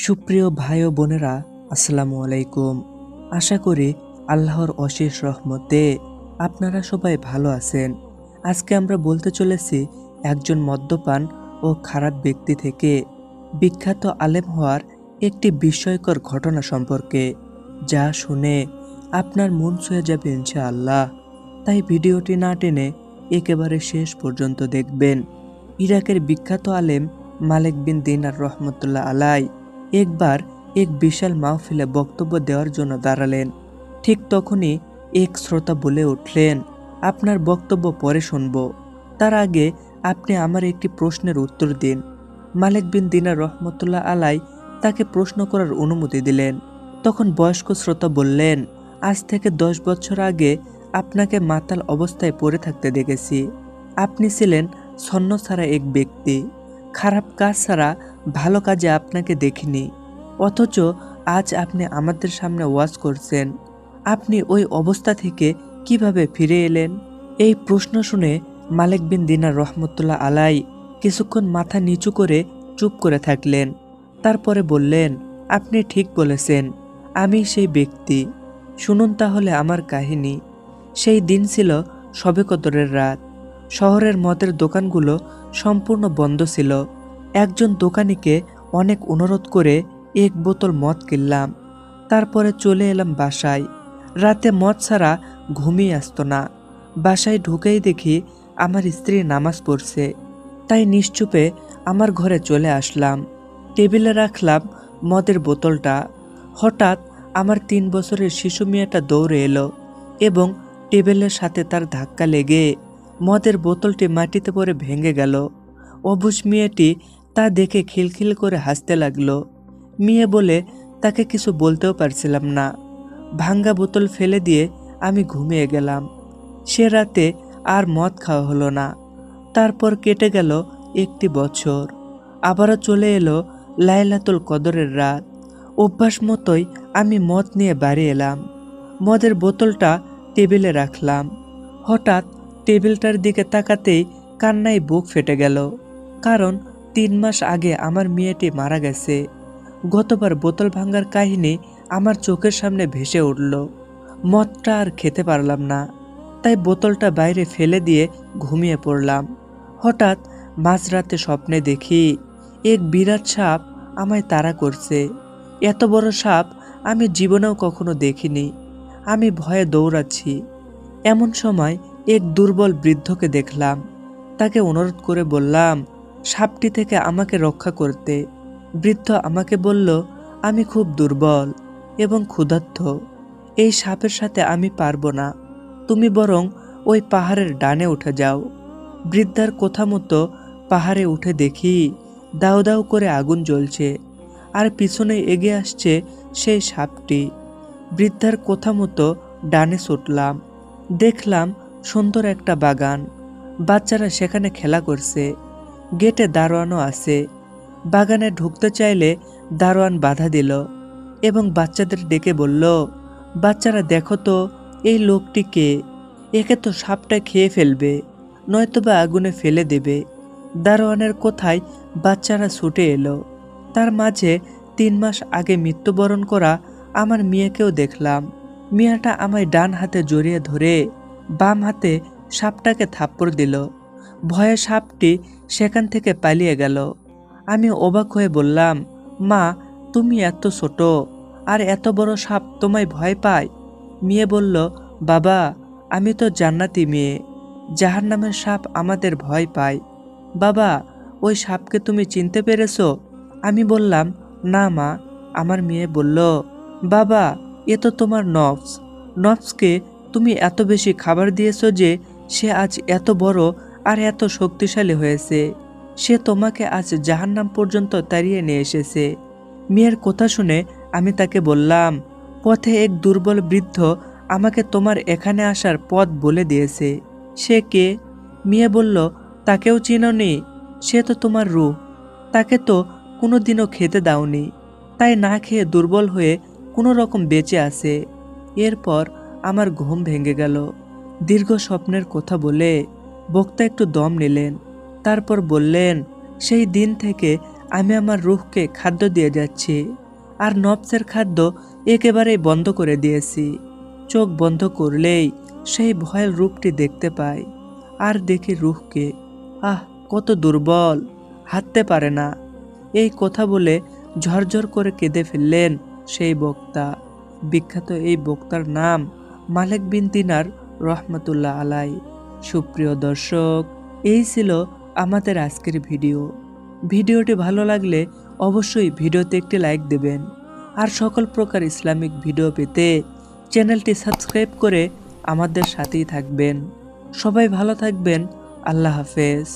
সুপ্রিয় ভাই ও বোনেরা, আসসালামু আলাইকুম। আশা করি আল্লাহর অশেষ রহমতে আপনারা সবাই ভালো আছেন। আজকে আমরা বলতে চলেছি একজন মদ্যপান ও খারাপ ব্যক্তি থেকে বিখ্যাত আলেম হওয়ার একটি বিস্ময়কর ঘটনা সম্পর্কে, যা শুনে আপনার মন ছুঁয়ে যাবে ইনশাআল্লাহ। তাই ভিডিওটি না টেনে একেবারে শেষ পর্যন্ত দেখবেন। ইরাকের বিখ্যাত আলেম মালিক বিন দিনার রহমতুল্লাহ আলাই একবার এক বিশাল মাহফিলে বক্তব্য দেওয়ার জন্য দাঁড়ালেন। ঠিক তখনই এক শ্রোতা বলে উঠলেন, আপনার বক্তব্য পরে শুনব, তার আগে আপনি আমার একটি প্রশ্নের উত্তর দিন। মালিক বিন দিনার রহমতুল্লাহ আলাই তাকে প্রশ্ন করার অনুমতি দিলেন। তখন বয়স্ক শ্রোতা বললেন, আজ থেকে 10 বছর আগে আপনাকে মাতাল অবস্থায় পড়ে থাকতে দেখেছি। আপনি ছিলেন ছন্নছাড়া এক ব্যক্তি। খারাপ কাজ ছাড়া ভালো কাজে আপনাকে দেখিনি, অথচ আজ আপনি আমাদের সামনে ওয়াজ করছেন। আপনি ওই অবস্থা থেকে কিভাবে ফিরে এলেন? এই প্রশ্ন শুনে মালিক বিন দিনার রহমতুল্লাহ আলাই কিছুক্ষণ মাথা নিচু করে চুপ করে থাকলেন। তারপরে বললেন, আপনি ঠিক বলেছেন, আমি সেই ব্যক্তি। শুনুন তাহলে আমার কাহিনী। সেই দিন ছিল শবে কদরের রাত। শহরের মদের দোকানগুলো সম্পূর্ণ বন্ধ ছিল। একজন দোকানিকে অনেক অনুরোধ করে এক বোতল মদ কিনলাম। তারপরে চলে এলাম বাসায়। রাতে মদ ছাড়া ঘুমিয়ে আসতো না। বাসায় ঢুকেই দেখি আমার স্ত্রী নামাজ পড়ছে। তাই নিশ্চুপে আমার ঘরে চলে আসলাম। টেবিলে রাখলাম মদের বোতলটা। হঠাৎ আমার 3 বছরের শিশু মেয়েটা দৌড়ে এলো এবং টেবিলের সাথে তার ধাক্কা লেগে মদের বোতলটি মাটিতে পড়ে ভেঙে গেল। অবুঝ মেয়েটি তা দেখে খিলখিল করে হাসতে লাগলো। মেয়ে বলে তাকে কিছু বলতেও পারছিলাম না। ভাঙ্গা বোতল ফেলে দিয়ে আমি ঘুমিয়ে গেলাম। সে রাতে আর মদ খাওয়া হলো না। তারপর কেটে গেল 1 বছর। আবারও চলে এলো লাইলাতুল কদরের রাত। অভ্যাস মতোই আমি মদ নিয়ে বাড়ি এলাম। মদের বোতলটা টেবিলে রাখলাম। হঠাৎ টেবিলটার দিকে তাকাতেই কান্নায় বুক ফেটে গেল। কারণ 3 মাস আগে আমার মেয়েটি মারা গেছে। গতবার বোতল ভাঙার কাহিনী আমার চোখের সামনে ভেসে উঠল। মদটা আর খেতে পারলাম না, তাই বোতলটা বাইরে ফেলে দিয়ে ঘুমিয়ে পড়লাম। হঠাৎ মাঝরাতে স্বপ্নে দেখি এক বিরাট সাপ আমায় তাড়া করছে। এত বড় সাপ আমি জীবনেও কখনো দেখিনি। আমি ভয়ে দৌড়াচ্ছি। এমন সময় এক দুর্বল বৃদ্ধকে দেখলাম। তাকে অনুরোধ করে বললাম সাপটি থেকে আমাকে রক্ষা করতে। বৃদ্ধ আমাকে বলল, আমি খুব দুর্বল এবং ক্ষুধার্ত। এই সাপের সাথে আমি পারবো না। তুমি বরং ওই পাহাড়ের ডানে উঠে যাও। বৃদ্ধার কথা মতো পাহাড়ে উঠে দেখি দাউ দাউ করে আগুন জ্বলছে, আর পিছনে এগিয়ে আসছে সেই সাপটি। বৃদ্ধার কথা মতো ডানে ছুটলাম। দেখলাম সুন্দর একটা বাগান। বাচ্চারা সেখানে খেলা করছে। গেটে দারোয়ানও আছে। বাগানে ঢুকতে চাইলে দারোয়ান বাধা দিল এবং বাচ্চাদের ডেকে বলল, বাচ্চারা দেখো তো, এই লোকটি কে? একে তো সাপটা খেয়ে ফেলবে, নয়তোবা আগুনে ফেলে দেবে। দারোয়ানের কোথায় বাচ্চারা ছুটে এলো। তার মাঝে 3 মাস আগে মৃত্যুবরণ করা আমার মেয়েকেও দেখলাম। মেয়েটা আমায় ডান হাতে জড়িয়ে ধরে বাম হাতে সাপটাকে থাপ্পড় দিল। ভয়ে সাপটি সেখান থেকে পালিয়ে গেল। আমি অবাক হয়ে বললাম, মা, তুমি এত ছোট আর এত বড় সাপ তোমায় ভয় পায়? মেয়ে বলল, বাবা, আমি তো জান্নাতি মেয়ে, জাহান্নামের সাপ আমাদের ভয় পায়। বাবা, ওই সাপকে তুমি চিনতে পেরেছো? আমি বললাম, না মা। আমার মেয়ে বলল, বাবা, এ তো তোমার নফস। নফসকে তুমি এত বেশি খাবার দিয়েছো যে সে আজ এত বড় আর এত শক্তিশালী হয়েছে। সে তোমাকে আজ জাহান্নাম পর্যন্ত তাড়িয়ে নিয়ে এসেছে। মেয়ের কথা শুনে আমি তাকে বললাম, পথে এক দুর্বল বৃদ্ধ আমাকে তোমার এখানে আসার পথ বলে দিয়েছে। সে কে? মেয়ে বলল, তাকেও চিনোনি? সে তো তোমার রূহ। তাকে তো কোনোদিনও খেতে দাওনি, তাই না খেয়ে দুর্বল হয়ে কোনো রকম বেঁচে আছে। এরপর আমার ঘুম ভেঙে গেল। দীর্ঘ স্বপ্নের কথা বলে বক্তা একটু দম নিলেন। তারপর বললেন, সেই দিন থেকে আমি আমার রূহকে খাদ্য দিয়ে যাচ্ছি, আর নফসের খাদ্য একেবারেই বন্ধ করে দিয়েছি। চোখ বন্ধ করলেই সেই ভয়ের রূপটি দেখতে পাই, আর দেখি রূহকে, আহ কত দুর্বল, হাঁটতে পারে না। এই কথা বলে ঝরঝর করে কেঁদে ফেললেন সেই বক্তা। বিখ্যাত এই বক্তার নাম মালিক বিন দিনার রহমতুল্লাহ আলাই। সুপ্রিয় দর্শক, এই ছিল আমাদের আজকের ভিডিও। ভিডিওটি ভালো লাগলে অবশ্যই ভিডিওতে একটি লাইক দেবেন, আর সকল প্রকার ইসলামিক ভিডিও পেতে চ্যানেলটি সাবস্ক্রাইব করে আমাদের সাথেই থাকবেন। সবাই ভালো থাকবেন। আল্লাহ হাফেজ।